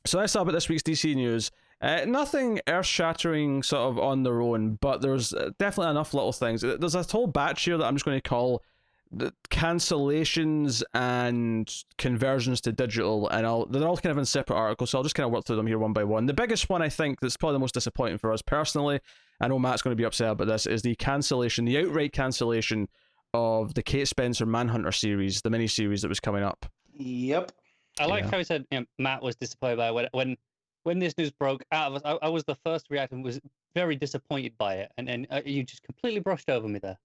So let's talk about this week's DC news. Nothing earth-shattering sort of on their own, but there's definitely enough little things. There's a whole batch here that I'm just going to call the cancellations and conversions to digital, and they're all kind of in separate articles, so I'll just kind of work through them here one by one. The biggest one, I think, that's probably the most disappointing for us personally, I know Matt's going to be upset about this, is the outright cancellation of the Kate Spencer Manhunter series, the mini-series that was coming up. Yep. I like how he said Matt was disappointed by it. When this news broke out, I was the first to react and was very disappointed by it, and you just completely brushed over me there.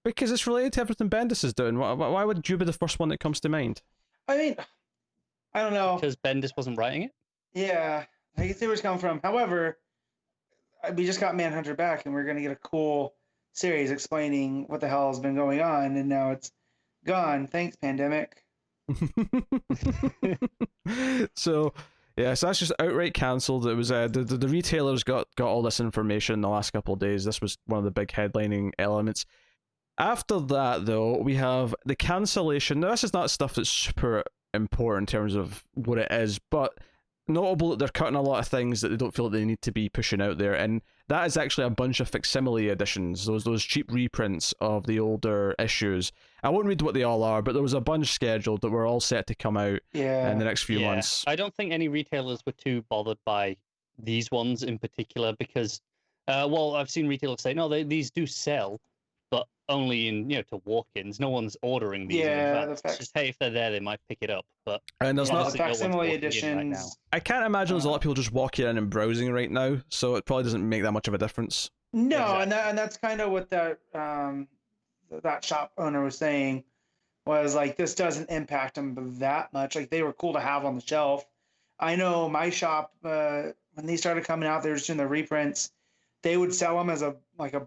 Because it's related to everything Bendis is doing. Why would you be the first one that comes to mind? I mean, I don't know. Because Bendis wasn't writing it? Yeah, I can see where it's coming from. However, we just got Manhunter back, and we're going to get a cool series explaining what the hell has been going on, and now it's gone. Thanks, pandemic. So that's just outright cancelled. It was the retailers got all this information in the last couple of days. This was one of the big headlining elements. After that, though, we have the cancellation. Now, this is not stuff that's super important in terms of what it is, but notable that they're cutting a lot of things that they don't feel like they need to be pushing out there, and that is actually a bunch of facsimile editions, those cheap reprints of the older issues. I won't read what they all are, but there was a bunch scheduled that were all set to come out in the next few months. I don't think any retailers were too bothered by these ones in particular because, I've seen retailers say, no, these do sell, but only in to walk-ins. No one's ordering these. Yeah, that's just hey, if they're there, they might pick it up. But and there's not facsimile editions. Right now. I can't imagine there's a lot of people just walking in and browsing right now, so it probably doesn't make that much of a difference. No, exactly. and that's kind of what that shop owner was saying. Was like this doesn't impact them that much. Like they were cool to have on the shelf. I know my shop when they started coming out, they were just doing the reprints. They would sell them as a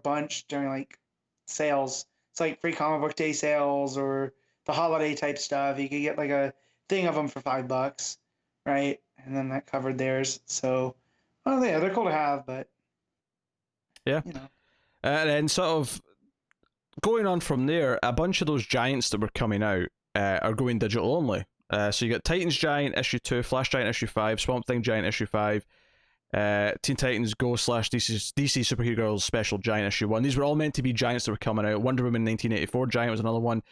bunch during like sales. It's like free comic book day sales or the holiday type stuff. You could get like a thing of them for $5, right? And then that covered theirs. So, they're cool to have, but yeah. And then sort of going on from there, a bunch of those giants that were coming out are going digital only. So you got Titans Giant issue 2, Flash Giant issue 5, Swamp Thing Giant issue 5. Teen Titans Go / DC Superheroes Special Giant issue 1. These were all meant to be giants that were coming out. Wonder Woman 1984 Giant was another one.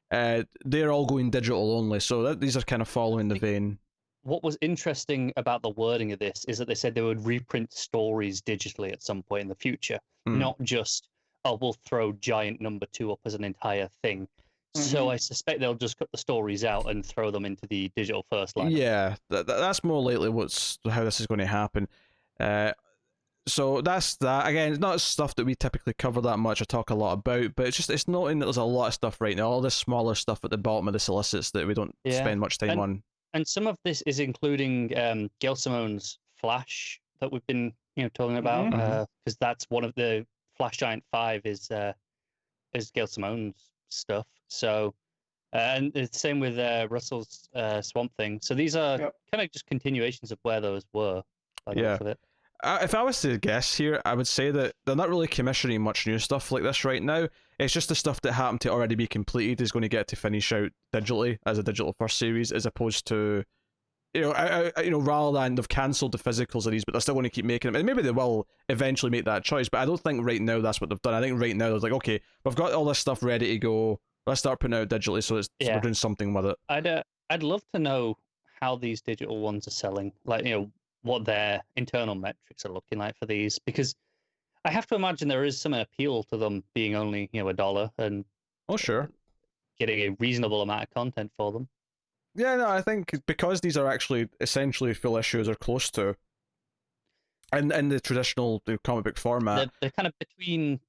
They're all going digital only, so these are kind of following the vein. What was interesting about the wording of this is that they said they would reprint stories digitally at some point in the future, not just we'll throw Giant number 2 up as an entire thing. So I suspect they'll just cut the stories out and throw them into the digital first line. Yeah, that's more likely how this is going to happen. So that's that. Again, it's not stuff that we typically cover that much or talk a lot about, but it's noting that there's a lot of stuff right now, all this smaller stuff at the bottom of the solicits that we don't spend much time on. And some of this is including Gail Simone's Flash that we've been talking about, because that's one of the Flash Giant 5 is Gail Simone's stuff. So, and it's the same with Russell's Swamp Thing. So these are kind of just continuations of where those were. By the looks of it. If I was to guess here, I would say that they're not really commissioning much new stuff like this right now. It's just the stuff that happened to already be completed is going to get to finish out digitally as a digital first series, as opposed to, rather than they've cancelled the physicals of these, but they're still going to keep making them. And maybe they will eventually make that choice, but I don't think right now that's what they've done. I think right now they're like, okay, we've got all this stuff ready to go. Let's start putting it out digitally, so we're doing something with it. I'd love to know how these digital ones are selling. Like, what their internal metrics are looking like for these, because I have to imagine there is some appeal to them being only $1 and getting a reasonable amount of content for them. Yeah, no, I think because these are actually essentially full issues or close to, and in the traditional comic book format, they're kind of between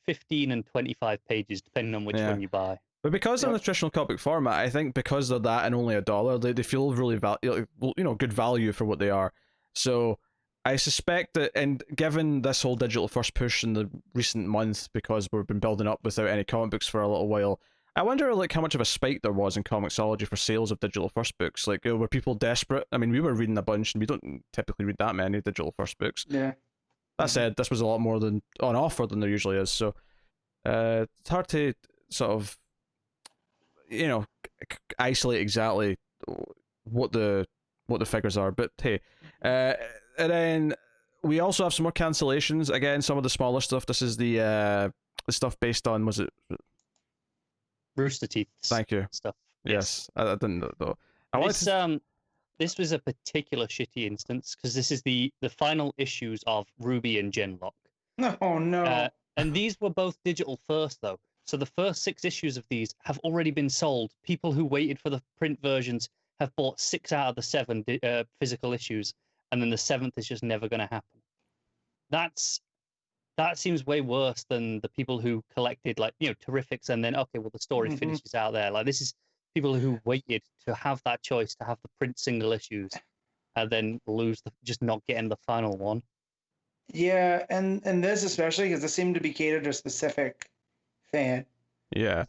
15 and 25 pages depending on which one you buy. But because in the traditional comic book format, I think because they're that and only $1, they feel really good value for what they are. So I suspect that, and given this whole digital first push in the recent months, because we've been building up without any comic books for a little while, I wonder how much of a spike there was in Comixology for sales of digital first books. Like, were people desperate? I mean, we were reading a bunch, and we don't typically read that many digital first books. Yeah. That said, this was a lot more than on offer than there usually is. So it's hard to sort of, isolate exactly what the what the figures are. But hey, and then we also have some more cancellations. Again, some of the smaller stuff. This is the stuff based on, was it? Rooster Teeth. Thank you. Stuff. Yes, I didn't know though. I wanted to... This was a particular shitty instance because this is the final issues of Ruby and Genlock. Oh no. And these were both digital first though. So the first 6 issues of these have already been sold. People who waited for the print versions have bought 6 out of the 7 physical issues, and then the 7th is just never going to happen. That seems way worse than the people who collected, like, Terrifics, and then okay, well, the story finishes out there. Like, this is people who waited to have that choice to have the print single issues, and then just not getting the final one. Yeah, and this especially because it seemed to be catered to a specific fan. Yeah.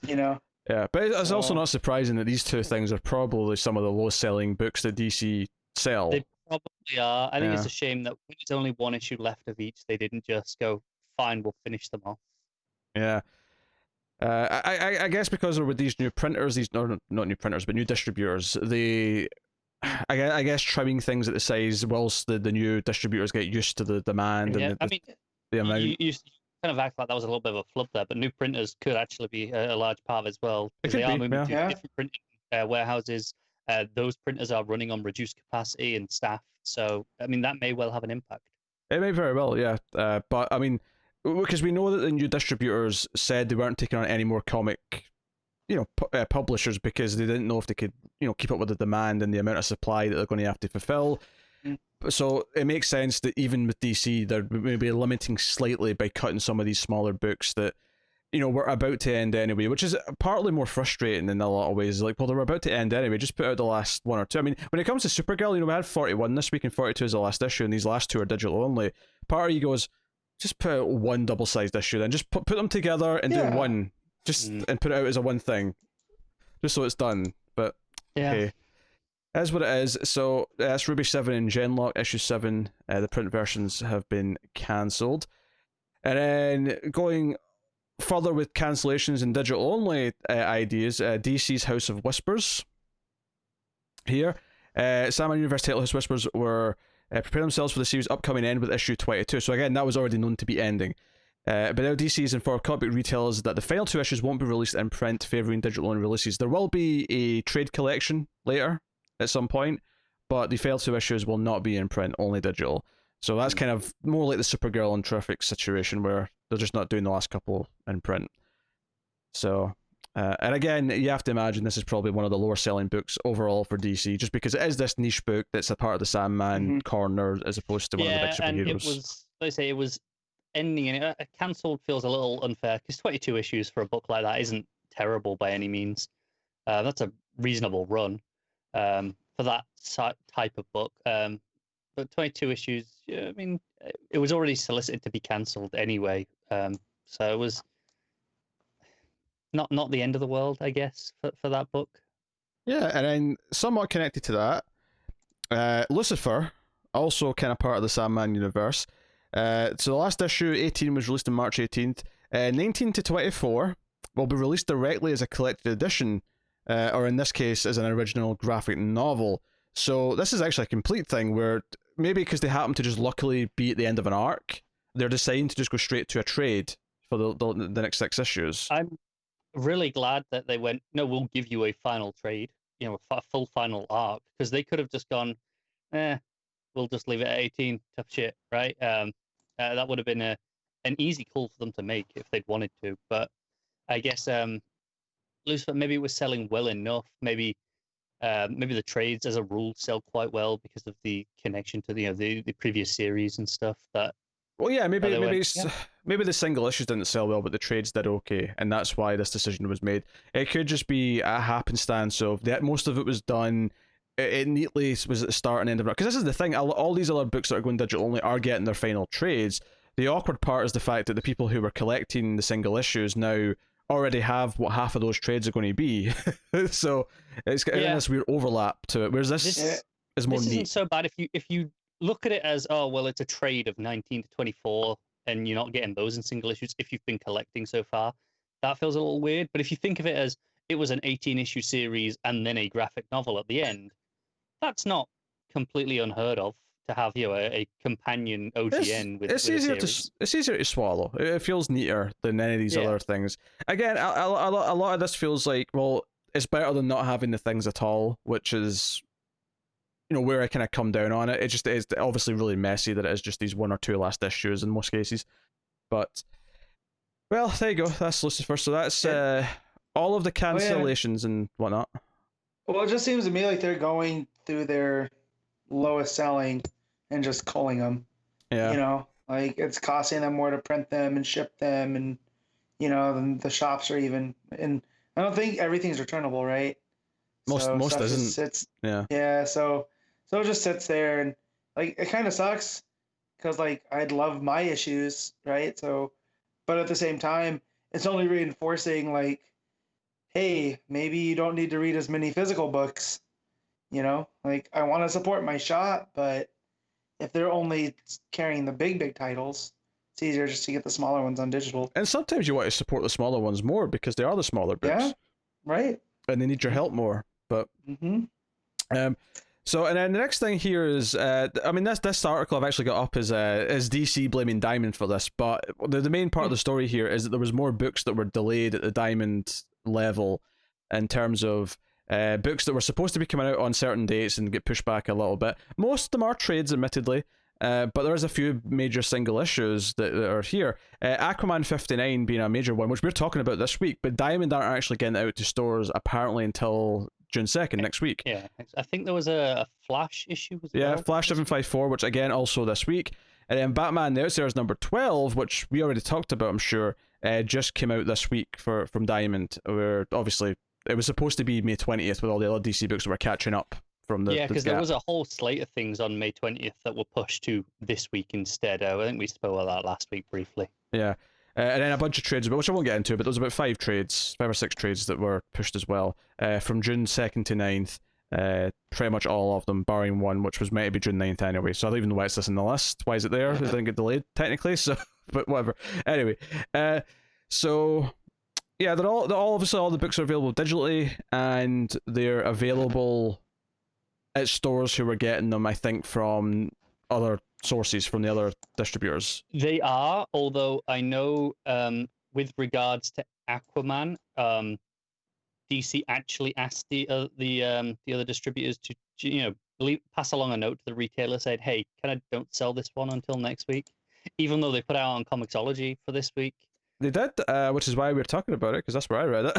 Yeah, but it's also not surprising that these two things are probably some of the lowest selling books that DC sell. They probably are. I think it's a shame that when there's only 1 issue left of each, they didn't just go, fine, we'll finish them off. Yeah. I guess because with these new printers, not new printers, but new distributors, I guess trimming things at the size whilst the new distributors get used to the demand and the amount. You kind of act like that was a little bit of a flub there, but new printers could actually be a large part as well, because they are moving to different printing warehouses. Those printers are running on reduced capacity and staff, so I mean that may well have an impact. It may very well, yeah. But I mean, because we know that the new distributors said they weren't taking on any more comic, publishers, because they didn't know if they could, keep up with the demand and the amount of supply that they're going to have to fulfill. So it makes sense that even with DC, they're maybe limiting slightly by cutting some of these smaller books that, were about to end anyway, which is partly more frustrating in a lot of ways. Like, well, they were about to end anyway, just put out the last 1 or 2. I mean, when it comes to Supergirl, we had 41 this week and 42 is the last issue, and these last 2 are digital only. Part of you goes, just put out 1 double-sized issue, then just put them together and do 1, and put it out as a 1 thing, just so it's done. But hey, that's what it is. So that's Ruby 7 and Genlock issue 7. The print versions have been cancelled, and then going further with cancellations and digital only ideas, DC's House of Whispers. Here, Sandman Universe title House of Whispers were preparing themselves for the series' upcoming end with issue 22. So again, that was already known to be ending. But now DC has informed comic book retailers that the final 2 issues won't be released in print, favouring digital only releases. There will be a trade collection later at some point, but the final 2 issues will not be in print, only digital. So that's kind of more like the Supergirl and Terrific situation, where they're just not doing the last couple in print. So, and again, you have to imagine this is probably one of the lower selling books overall for DC, just because it is this niche book that's a part of the Sandman corner as opposed to one of the big superheroes. And it was, like I say, it was ending in it. Cancelled feels a little unfair, because 22 issues for a book like that isn't terrible by any means. That's a reasonable run for that type of book. But 22 issues, I mean, it was already solicited to be cancelled anyway. So it was not the end of the world, I guess, for that book. Yeah, and then somewhat connected to that, Lucifer, also kind of part of the Sandman universe. So the last issue, 18, was released on March 18th. 19 to 24 will be released directly as a collected edition, or in this case, as an original graphic novel. So this is actually a complete thing where maybe because they happen to just luckily be at the end of an arc, they're deciding to just go straight to a trade for the next 6 issues. I'm really glad that they went, no, we'll give you a final trade, a full final arc, because they could have just gone, we'll just leave it at 18, tough shit, right? That would have been an easy call for them to make if they'd wanted to. But I guess Lucifer, maybe it was selling well enough. Maybe the trades as a rule sell quite well because of the connection to the previous series and stuff. Well, yeah, maybe the single issues didn't sell well, but the trades did okay, and that's why this decision was made. It could just be a happenstance of that. Most of it was done. It neatly was at the start and end of it. Because this is the thing, all these other books that are going digital only are getting their final trades. The awkward part is the fact that the people who were collecting the single issues now already have what half of those trades are going to be. So it's got this weird overlap to it. Whereas this is more neat. This isn't so bad if you look at it as, oh, well, it's a trade of 19 to 24, and you're not getting those in single issues if you've been collecting so far. That feels a little weird. But if you think of it as it was an 18-issue series and then a graphic novel at the end, that's not completely unheard of to have a companion OGN with it's a easier series. it's easier to swallow. It feels neater than any of these other things. Again, a lot of this feels like, well, it's better than not having the things at all, which is, where I kind of come down on it. It just is obviously really messy that it is just these 1 or 2 last issues in most cases. But, well, there you go. That's Lucifer. So that's all of the cancellations and whatnot. Well, it just seems to me like they're going through their lowest selling and just culling them. Yeah. Like it's costing them more to print them and ship them, and than the shops are even. And I don't think everything's returnable, right? Most isn't. Sits, yeah. So it just sits there, and like it kind of sucks because like I'd love my issues, right? So, but at the same time, it's only reinforcing like, hey, maybe you don't need to read as many physical books. Like I want to support my shop, but if they're only carrying the big titles, it's easier just to get the smaller ones on digital. And sometimes you want to support the smaller ones more because they are the smaller books. Yeah, right. And they need your help more. But so, and then the next thing here is, this article I've actually got up is DC blaming Diamond for this, but the main part of the story here is that there was more books that were delayed at the Diamond level in terms of books that were supposed to be coming out on certain dates and get pushed back a little bit. Most of them are trades, admittedly, but there is a few major single issues that are here. Aquaman 59 being a major one, which we're talking about this week, but Diamond aren't actually getting it out to stores apparently until June 2nd, next week. Yeah, I think there was a Flash issue. Flash 754, which again also this week. And then Batman The Outsiders number 12, which we already talked about, I'm sure, just came out this week from Diamond, where obviously it was supposed to be May 20th with all the other DC books that were catching up from the because there was a whole slate of things on May 20th that were pushed to this week instead. I think we spoke about that last week briefly. Yeah. And then a bunch of trades, which I won't get into, but there was about 5 or 6 trades that were pushed as well, from June 2nd to 9th, pretty much all of them, barring one, which was meant to be June 9th anyway, so I don't even know why it's this in the list. Why is it there? It didn't get delayed, technically, so, but whatever. Anyway, so, yeah, they're all obviously all the books are available digitally, and they're available at stores who are getting them, I think, from other sources, from the other distributors. They are, although I know with regards to Aquaman, DC actually asked the other distributors to pass along a note to the retailer saying, hey, don't sell this one until next week, even though they put it out on Comixology for this week. They did, which is why we're talking about it, because that's where I read it.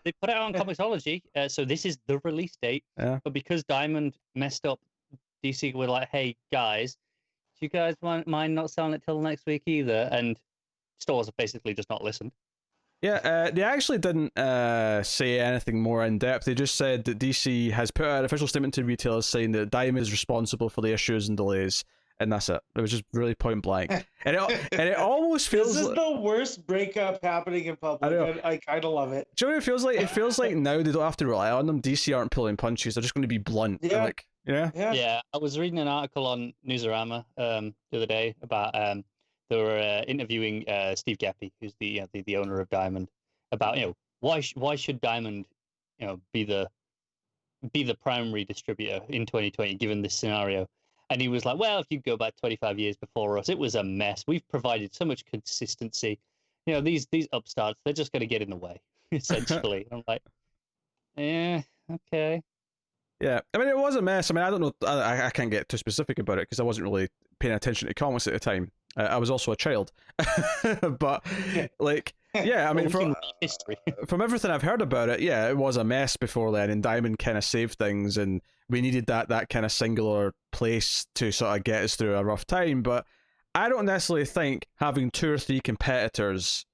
They put it out on Comixology, so this is the release date. Yeah. But because Diamond messed up, DC were like, hey, guys, do you guys mind not selling it till next week either? And stores have basically just not listened. Yeah, they actually didn't say anything more in depth. They just said that DC has put out an official statement to retailers saying that Diamond is responsible for the issues and delays. And that's it. It was just really point blank. And it almost feels... This is the worst breakup happening in public. I kind of love it. Do you know what it feels like? It feels like now they don't have to rely on them. DC aren't pulling punches. They're just going to be blunt. Yeah. Yeah, I was reading an article on Newsarama the other day about... they were interviewing Steve Geppi, who's the owner of Diamond, about why should Diamond be the primary distributor in 2020 given this scenario. And he was like, well, if you go back 25 years before us, it was a mess. We've provided so much consistency. These upstarts, they're just going to get in the way, essentially. I'm like, yeah, okay. Yeah, I mean, it was a mess. I mean, I don't know. I can't get too specific about it because I wasn't really paying attention to comics at the time. I was also a child. But, I mean, from everything I've heard about it, yeah, it was a mess before then, and Diamond kind of saved things, and we needed that kind of singular place to sort of get us through a rough time. But I don't necessarily think having 2 or 3 competitors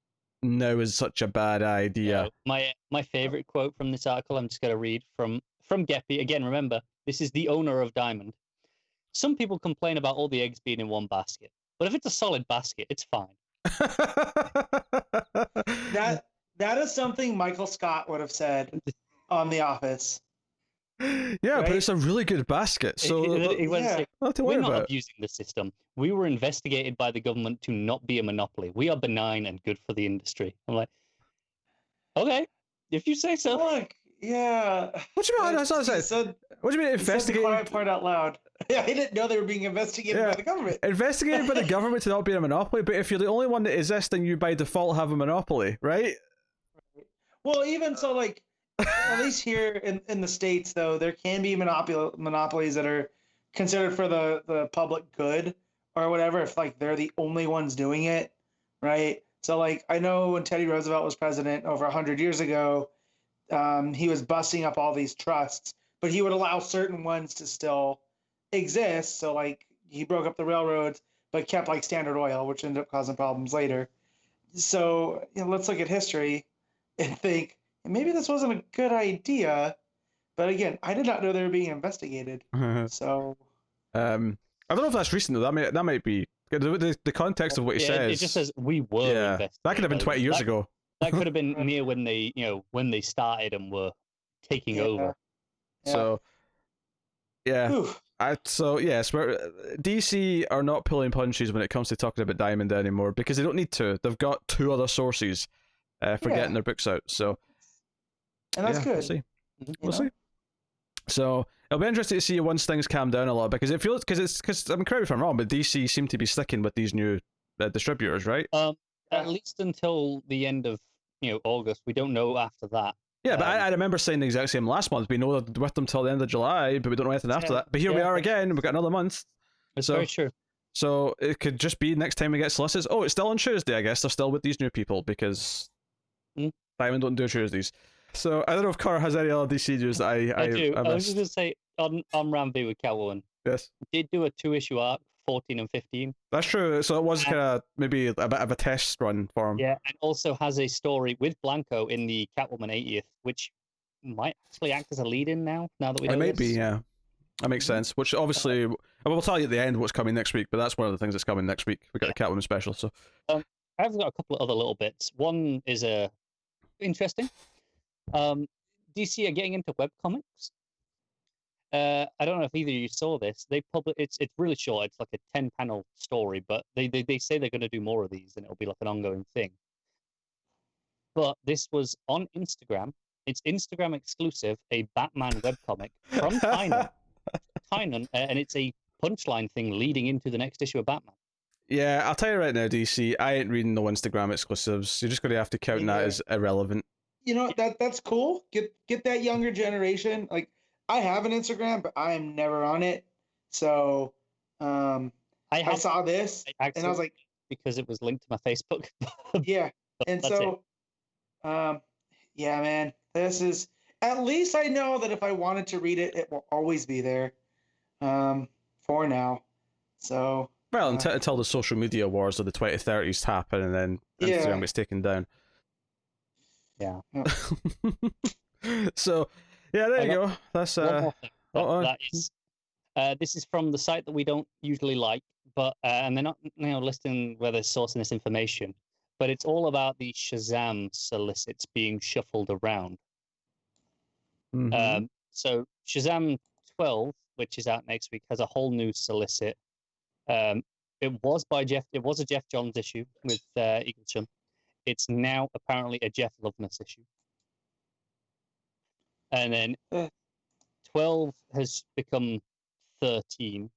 now is such a bad idea. My favorite quote from this article, I'm just going to read from Geppi. Again, remember, this is the owner of Diamond. Some people complain about all the eggs being in one basket, but if it's a solid basket, it's fine. That is something Michael Scott would have said on The Office. Yeah, right? But it's a really good basket. So we're not abusing the system. We were investigated by the government to not be a monopoly. We are benign and good for the industry. I'm like, okay, if you say so. Look, Yeah. What do you mean? That's not He said. said, What do you mean he said the investigated? quiet part out loud. Yeah, I didn't know they were being investigated by the government. Investigated by the government to not be a monopoly, but if you're the only one that exists, then you by default have a monopoly, right? Well, even so, like, at least here in the States, though, there can be monopolies that are considered for the public good or whatever, if, like, they're the only ones doing it, right? So, like, I know when Teddy Roosevelt was president over 100 years ago, he was busting up all these trusts, but he would allow certain ones to still exist. So, like, he broke up the railroads, but kept, like, Standard Oil, which ended up causing problems later. So, let's look at history and think maybe this wasn't a good idea. But again, I did not know they were being investigated. So, I don't know if that's recent though. That might be the context of what he says. It just says we were investigated. That could have been 20 years ago. That could have been near when they started and were taking over. Yeah. So, yeah. Oof. Yes, DC are not pulling punches when it comes to talking about Diamond anymore because they don't need to. They've got 2 other sources for getting their books out. So, and that's good. We'll see. We'll see. So it'll be interesting to see once things calm down a lot because it feels because I'm correct if I'm wrong, but DC seem to be sticking with these new distributors, right? At least until the end of August. We don't know after that. Yeah, but I remember saying the exact same last month. We know they're with them till the end of July, but we don't know anything after that. But here we are again. We've got another month. It's very true. So it could just be next time we get solicits. Oh, it's still on Tuesday. I guess they're still with these new people because Diamond don't do Tuesdays. So I don't know if Carr has any other DC news that I do. I was just going to say on Ram V with Catwoman. Yes. Did do a 2-issue arc, 14 and 15. That's true. So it was kind of maybe a bit of a test run for him. Yeah, and also has a story with Blanco in the Catwoman 80th, which might actually act as a lead-in now that we know it may this. be, yeah. That makes sense. Which obviously, we'll tell you at the end what's coming next week, but that's one of the things that's coming next week. We got the Catwoman special. So I've got a couple of other little bits. One is interesting. DC are getting into webcomics. I don't know if either of you saw this. They it's really short. It's like a 10-panel story, but they say they're going to do more of these, and it'll be like an ongoing thing. But this was on Instagram. It's Instagram exclusive, a Batman webcomic from Tynan, and it's a punchline thing leading into the next issue of Batman. Yeah, I'll tell you right now, DC, I ain't reading no Instagram exclusives. You're just going to have to count that as irrelevant. That's cool. Get that younger generation. Like, I have an Instagram, but I am never on it. So I saw this, and I was like, because it was linked to my Facebook. Yeah, and so, yeah, man, this is, at least I know that if I wanted to read it, it will always be there. For now, so. Well, until the social media wars of the 2030s happen, and then Instagram gets taken down. Yeah. So, yeah, there you go. That's that is. This is from the site that we don't usually like, but and they're not listing where they're sourcing this information, but it's all about the Shazam solicits being shuffled around. Mm-hmm. So Shazam 12, which is out next week, has a whole new solicit. It was by Jeff. It was a Jeff Johns issue with Eagleton. It's now apparently a Jeff Loveness issue. And then 12 has become 13,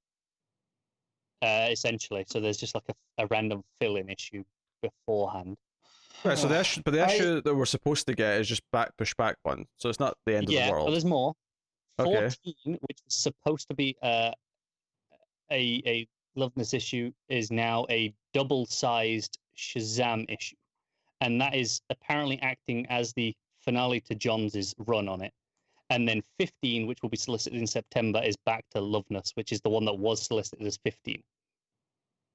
essentially. So there's just like a random fill-in issue beforehand. Right, so the issue that we're supposed to get is just push back one. So it's not the end of the world. Yeah, but there's more. Okay. 14, which was supposed to be a Loveness issue, is now a double-sized Shazam issue. And that is apparently acting as the finale to Johns' run on it. And then 15, which will be solicited in September, is back to Loveness, which is the one that was solicited as 15.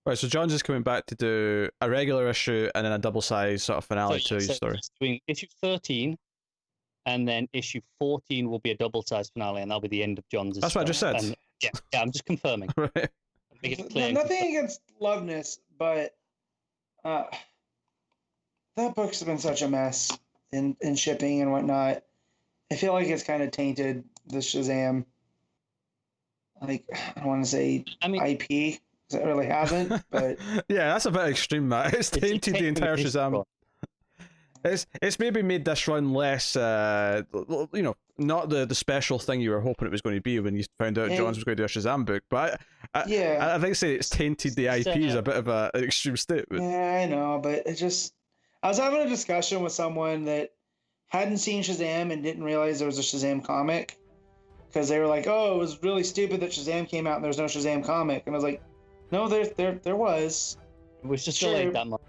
Right, so Johns is coming back to do a regular issue and then a double-sized sort of finale to his story. Doing issue 13, and then issue 14 will be a double-sized finale, and that'll be the end of Johns' That's what I just said. And, yeah, I'm just confirming. Right. Make it clear. Nothing against Loveness, but that book's been such a mess in shipping and whatnot. I feel like it's kind of tainted the Shazam. Like, I don't want to say IP, because it really hasn't, but... Yeah, that's a bit extreme, Matt. It's tainted the entire Shazam. It's maybe made this run less, not the special thing you were hoping it was going to be when you found out Johns was going to do a Shazam book. But I think say it's tainted the IP is a bit of an extreme statement. Yeah, I know, but I was having a discussion with someone that hadn't seen Shazam and didn't realize there was a Shazam comic, because they were like, "Oh, it was really stupid that Shazam came out and there's no Shazam comic." And I was like, "No, there was. It was just Sure. delayed that much."